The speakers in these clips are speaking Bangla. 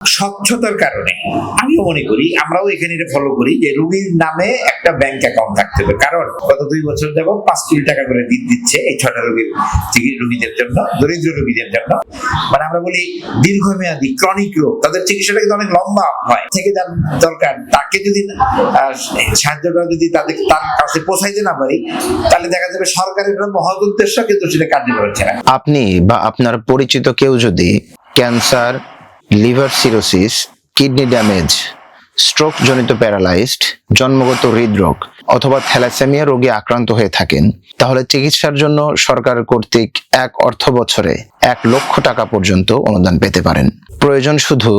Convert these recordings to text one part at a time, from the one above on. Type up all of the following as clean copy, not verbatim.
স্বচ্ছতার কারণে আমিও মনে করি, আমরাও এখানে এটা ফলো করি যে রোগীর নামে একটা ব্যাংক অ্যাকাউন্ট থাকতে হবে। কারণ গত 2 বছর যাবত 5 কোটি টাকা করে দিচ্ছে এই 6টা রোগীদের জন্য, দরিদ্র রোগীদের জন্য। মানে আমরা বলি দীর্ঘমেয়াদী ক্রনিক রোগ, তাদের চিকিৎসাটা কিন্তু অনেক লম্বা হয়, থেকে যার দরকার তাকে যদি সাহায্যটা যদি তার কাছে পৌঁছাইতে না পারি, তাহলে দেখা যাবে সরকারের মহৎ উদ্দেশ্য কিন্তু সেটা কার্যকর হচ্ছে না। আপনি বা আপনার পরিচিত কেউ যদি cancer, liver cirrhosis, kidney damage, stroke জনিত প্যারালাইজড, জন্মগত হৃদরোগ অথবা থ্যালাসেমিয়া রোগে আক্রান্ত হয়ে থাকেন, তাহলে চিকিৎসার জন্য সরকার কর্তৃক এক অর্থ বছরে 1 লক্ষ টাকা পর্যন্ত অনুদান পেতে পারেন। প্রয়োজন শুধু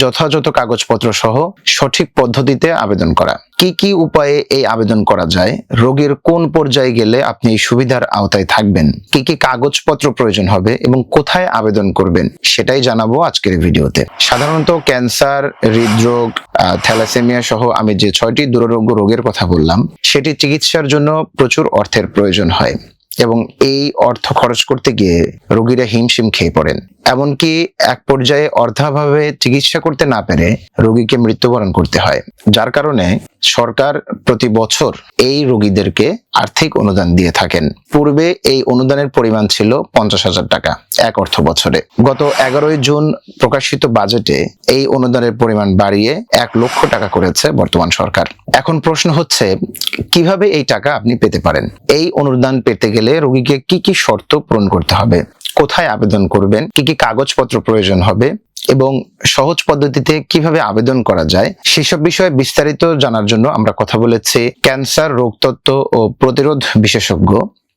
যথাযথ কাগজপত্র সহ সঠিক পদ্ধতিতে আবেদন করা। কি কি উপায়ে এই আবেদন করা যায়, রোগীর কোন পর্যায়ে গেলে আপনি এই সুবিধার আওতায় থাকবেন, কি কি কাগজপত্র প্রয়োজন হবে এবং কোথায় আবেদন করবেন, সেটাই জানাবো আজকের ভিডিওতে। সাধারণত ক্যান্সার, হৃদরোগ, থ্যালাসেমিয়া সহ আমি যে 6টি দুরারোগ্য রোগের কথা বললাম, সেটি চিকিৎসার জন্য প্রচুর অর্থের প্রয়োজন হয় এবং এই অর্থ খরচ করতে গিয়ে রোগীরা হিমশিম খেয়ে পড়েন। এমনকি এক পর্যায়ে অর্ধাভাবে চিকিৎসা করতে না পেরে রোগীকে মৃত্যুবরণ করতে হয়, যার কারণে সরকার প্রতি বছর এই রোগীদেরকে আর্থিক অনুদান দিয়ে থাকেন। পূর্বে এই অনুদানের পরিমাণ ছিল 50,000 টাকা এক অর্থ বছরে। গত 11ই জুন প্রকাশিত বাজেটে এই অনুদানের পরিমাণ বাড়িয়ে 1 লক্ষ টাকা করেছে বর্তমান সরকার। এখন প্রশ্ন হচ্ছে, কিভাবে এই টাকা আপনি পেতে পারেন? এই অনুদান পেতে গেলে রোগীকে কি কি শর্ত পূরণ করতে হবে, কোথায় আবেদন করবেন, কি কি কাগজপত্র প্রয়োজন হবে এবং সহজ পদ্ধতিতে কিভাবে আবেদন করা যায়, সেসব বিষয়ে বিস্তারিত জানার জন্য আমরা কথা বলেছি ক্যান্সার রোগতত্ত্ব ও প্রতিরোধ বিশেষজ্ঞ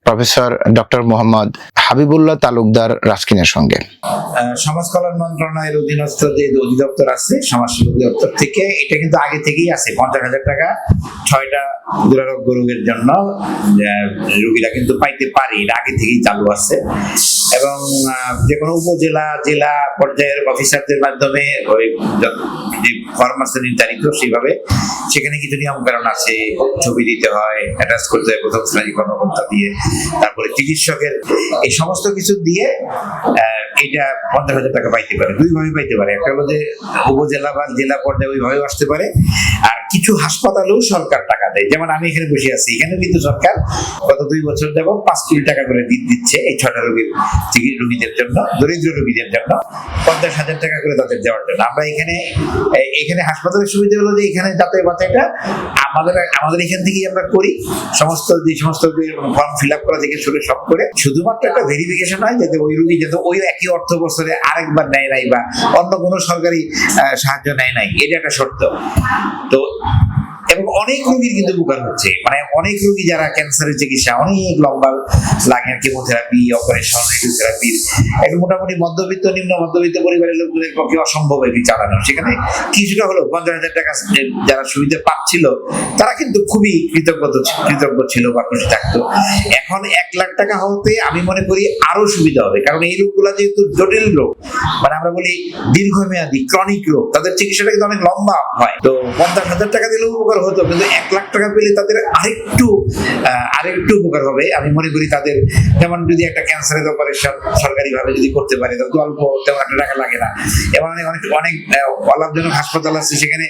প্রফেসর ডক্টর মোহাম্মদ হাবিবুল্লাহ তালুকদার রাস্কিনের সঙ্গে। সমাজ কল্যাণ মন্ত্রণালয়ের অধীনস্থ যে অধিদপ্তর আছে, সমাজসেবা অধিদপ্তর থেকে, এটা কিন্তু আগে থেকেই আছে 50,000 টাকা 6টা দুরারোগ্য রোগের জন্য রোগীরা কিন্তু পাইতে পারে, এটা আগে থেকেই চালু আছে। এবং যে কোনো উপজেলা, জেলা পর্যায়ের অফিসারদের মাধ্যমে ওই যে ফর্ম আছে নির্ধারিত, সেইভাবে সেখানে কিছু নিয়ম কারণ আছে, ছবি দিতে হয়, অ্যাটাচ করতে হয় প্রথম শ্রেণী কর্মকর্তা দিয়ে, তারপরে চিকিৎসকের, এই সমস্ত কিছু দিয়ে এটা 50,000 টাকা পাইতে পারে। 2 ভাবে পাইতে পারে, একটা হলো যে উপজেলা বা জেলা পর্যায়ে ওইভাবে আসতে পারে, আর কিছু হাসপাতালেও সরকার টাকা দেয়। যেমন আমি এখানে বসে আছি, এখানে কিন্তু সরকার গত 2 বছর যাবত 5 কোটি টাকা করে দিচ্ছে এই 6টা রোগীদের জন্য, দরিদ্র রোগীদের জন্য 50,000 টাকা করে তাদের দেওয়ার জন্য। আমরা এখানে হাসপাতালের সুবিধা হলো যে এখানে যাতায়াত বাতায়াতটা আমাদের এখান থেকেই আমরা করি, সমস্ত ফর্ম ফিল আপ করা থেকে শুরু সব করে, শুধুমাত্র একটা ভেরিফিকেশন হয় যাতে ওই রোগী যাতে ওই একই অর্থ বছরে আরেকবার নেয় নাই বা অন্য কোনো সরকারি সাহায্য নেয় নাই, এটা একটা শর্ত। তো এবং অনেক রোগীর কিন্তু উপকার হচ্ছে, মানে অনেক রোগী যারা ক্যান্সারের চিকিৎসা অনেক লম্বা লাগে, কেমোথেরাপি, অপারেশন, রেডিওথেরাপি, একটা মোটামুটি মধ্যবিত্ত, নিম্ন মধ্যবিত্ত পরিবারের লোকদের পক্ষে অসম্ভব এটি চালানো। সেখানে কিছুটা হলো 50,000 টাকা যারা সুবিধা পাচ্ছিল তারা কিন্তু খুবই কৃতজ্ঞ ছিল বা খুশি থাকতো। এখন 1 লাখ টাকা হতে আমি মনে করি আরো সুবিধা হবে, কারণ এই রোগগুলো যেহেতু জটিল রোগ, মানে আমরা বলি দীর্ঘমেয়াদী ক্রনিক রোগ, তাদের চিকিৎসাটা কিন্তু অনেক লম্বা হয়। তো 50,000 টাকা দিলেও উপকার হতো, কিন্তু 1 লাখ টাকা পেলে তাদের আরেকটু উপকার হবে। আমি মনে করি তাদের, যেমন যদি একটা ক্যান্সারের অপারেশন সরকারি ভাবে যদি করতে পারে, তাহলে অল্প তেমন একটা টাকা লাগে না। এবং অনেক অলাভজনক হাসপাতাল আছে, সেখানে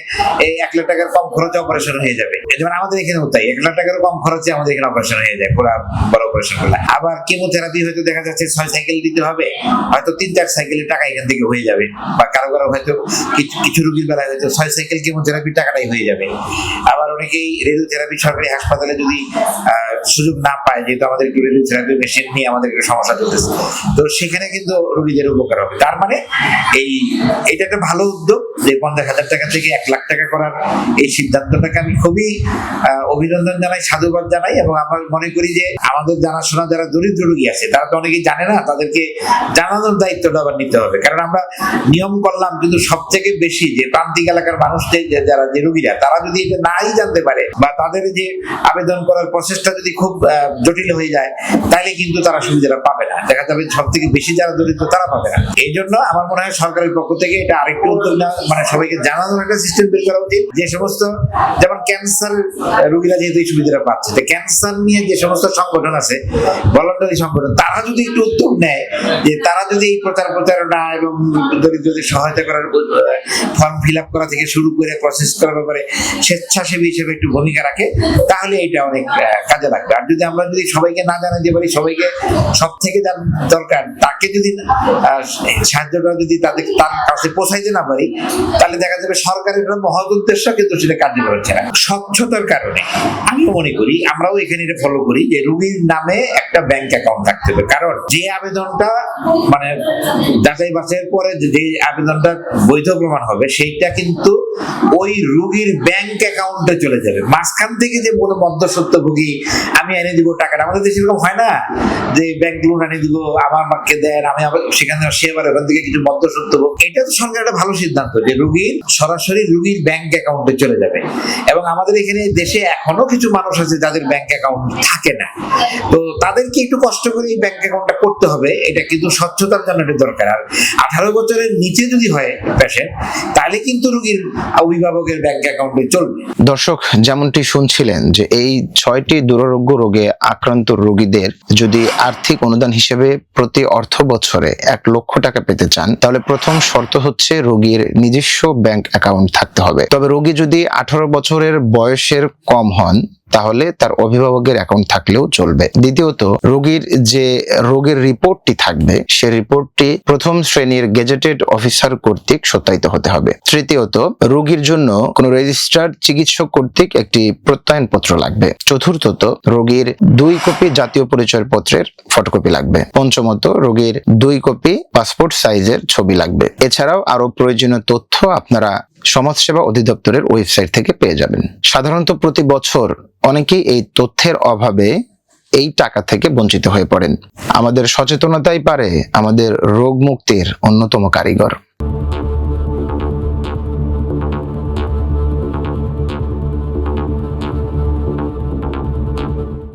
এই 1 লাখ টাকার কম খরচে অপারেশন হয়ে যাবে। যেমন আমাদের এখানেও তাই, 1 লাখ টাকার কম খরচে আমাদের এখানে অপারেশন হয়ে যায়, পুরো বড় অপারেশন করলে। আবার কেমোথেরাপি হয়তো দেখা যাচ্ছে 6 সাইকেল দিতে হবে, হয়তো 3-4 সাইকেলের টাকা এখান থেকে হয়ে যাবে, বা কারো হয়তো কিছু রোগীর বেলায় হয়তো 6 সাইকেল কেমোথেরাপির টাকাটাই হয়ে যাবে। আবার অনেকেই রেডিওথেরাপি সরকারি হাসপাতালে যদি সুযোগ না পায়, যেহেতু আমাদের একটু রেডিওথেরাপি মেশিন নিয়ে আমাদের একটু সমস্যা চলতেছে, তো সেখানে কিন্তু রোগীদের উপকার হবে। তার মানে এটা একটা ভালো উদ্যোগ যে 50,000 টাকা থেকে 1 লাখ টাকা করার এই সিদ্ধান্তটাকে আমি খুবই অভিনন্দন জানাই, সাধুবাদ জানাই। এবং আমরা মনে করি যে আমাদের জানাশোনা যারা দরিদ্র রোগী আছে, তারা তো অনেকেই জানে না, তাদেরকে জানানোর দায়িত্বটা আবার নিতে হবে। কারণ আমরা নিয়ম করলাম, কিন্তু সব থেকে বেশি যে প্রান্তিক এলাকার মানুষদের যারা যে রোগীরা, তারা যদি এটা নাই জানতে হতে পারে বা তাদের যে আবেদন করার প্রসেসটা যদি খুব জটিল হয়ে যায়, তাহলে কিন্তু তারা সুবিধাটা পাবে না। দেখা যাবে সব থেকে বেশি যারা দরিদ্র তারা পাবে না। এই জন্য আমার মনে হয় সরকারের পক্ষ থেকে এটা আরেকটু উদ্যোগ নেওয়া, মানে সবাইকে জানানোর একটা সিস্টেম বের করা উচিত, যে সমস্ত যেমন ক্যান্সার রোগীরা যেহেতু এই সুবিধাটা পাচ্ছে, ক্যান্সার নিয়ে যে সমস্ত সংগঠন আছে, ভলান্টারি সংগঠন, তারা যদি একটু উদ্যোগ নেয়, যে তারা যদি এই প্রচারণা এবং দরিদ্রদের সহায়তা করার ফর্ম ফিল আপ করা থেকে শুরু করে প্রসেস করার ব্যাপারে স্বেচ্ছাসেবী হিসেবে একটু ভূমিকা রাখে, তাহলে এটা অনেক কাজে লাগবে। আর যদি আমরা যদি সবাইকে না জানাতে পারি, সবাইকে সব থেকে যার দরকার তাকে যদি সাহায্যটা যদি তার কাছে পৌঁছাইতে না পারি, তাহলে দেখা যাবে সরকারের মহৎ উদ্দেশ্য কিন্তু সেটা কার্যকর হচ্ছে না। স্বচ্ছতার কারণে আমিও মনে করি, আমরাও এখানে এটা ফলো করি, যে রোগীর নামে একটা ব্যাংক অ্যাকাউন্ট থাকতে হবে। কারণ যে আবেদনটা মানে যাচাই বাছাইয়ের পরে যে আবেদনটা বৈধ প্রমাণ হবে, সেইটা কিন্তু ওই রোগীর ব্যাংক অ্যাকাউন্টে চলে যাবে। মাঝখান থেকে যে কোনো মধ্যস্বত্বভোগী আমি এনে দিব টাকাটা, আমাদের দেশে এরকম হয় না যে ব্যাংক লোন এনে দিব, আমার মাকে দেন, আমি আবার সেখানে সে আবার ওখান থেকে কিছু মধ্যস্বত্বভোগ। এটা তো সরকার একটা ভালো সিদ্ধান্ত, যে রোগীর সরাসরি রোগীর ব্যাংক অ্যাকাউন্টে চলে যাবে। এবং আমাদের এখানে দেশে এখনো কিছু মানুষ আছে যাদের ব্যাংক অ্যাকাউন্ট থাকে না, তো তাদেরকে একটু কষ্ট করে এই ব্যাংক অ্যাকাউন্টটা করতে হবে। এটা কিন্তু স্বচ্ছতার জন্য এটা দরকার। আর 18 বছরের নিচে যদি হয় পেশেন্ট, তাহলে কিন্তু রোগীর অভিভাবকের ব্যাংক অ্যাকাউন্টে চলবে। দর্শক, যেমনটি শুনছিলেন যে এই 6টি দুরারোগ্য রোগে আক্রান্ত রোগীদের যদি আর্থিক অনুদান হিসেবে প্রতি অর্থ বছরে 1 লক্ষ টাকা পেতে চান, তাহলে প্রথম শর্ত হচ্ছে রোগীর নিজস্ব ব্যাংক অ্যাকাউন্ট থাকতে হবে। তবে রোগী যদি 18 বছরের বয়সের কম হন, তাহলে তার অভিভাবকের অ্যাকাউন্ট থাকলেও চলবে। দ্বিতীয়ত, রোগীর যে রোগের রিপোর্টটি থাকবে, সে রিপোর্টটি প্রথম শ্রেণীর গেজেটেড অফিসার কর্তৃক সত্যায়িত হতে হবে। তৃতীয়ত, রোগীর জন্য কোনো রেজিস্টার্ড চিকিৎসক কর্তৃক একটি প্রত্যয়নপত্র লাগবে। চতুর্থত, রোগীর 2 কপি জাতীয় পরিচয় পত্রের ফটোকপি লাগবে। পঞ্চমত, রোগীর 2 কপি পাসপোর্ট সাইজের ছবি লাগবে। এছাড়াও আরো প্রয়োজনীয় তথ্য আপনারা সমাজসেবা অধিদপ্তরের ওয়েবসাইট থেকে পেয়ে যাবেন। সাধারণত প্রতি বছর অনেকেই এই তথ্যের অভাবে এই টাকা থেকে বঞ্চিত হয়ে পড়েন। আমাদের সচেতনতাই পারে আমাদের রোগ মুক্তির অন্যতম কারিগর।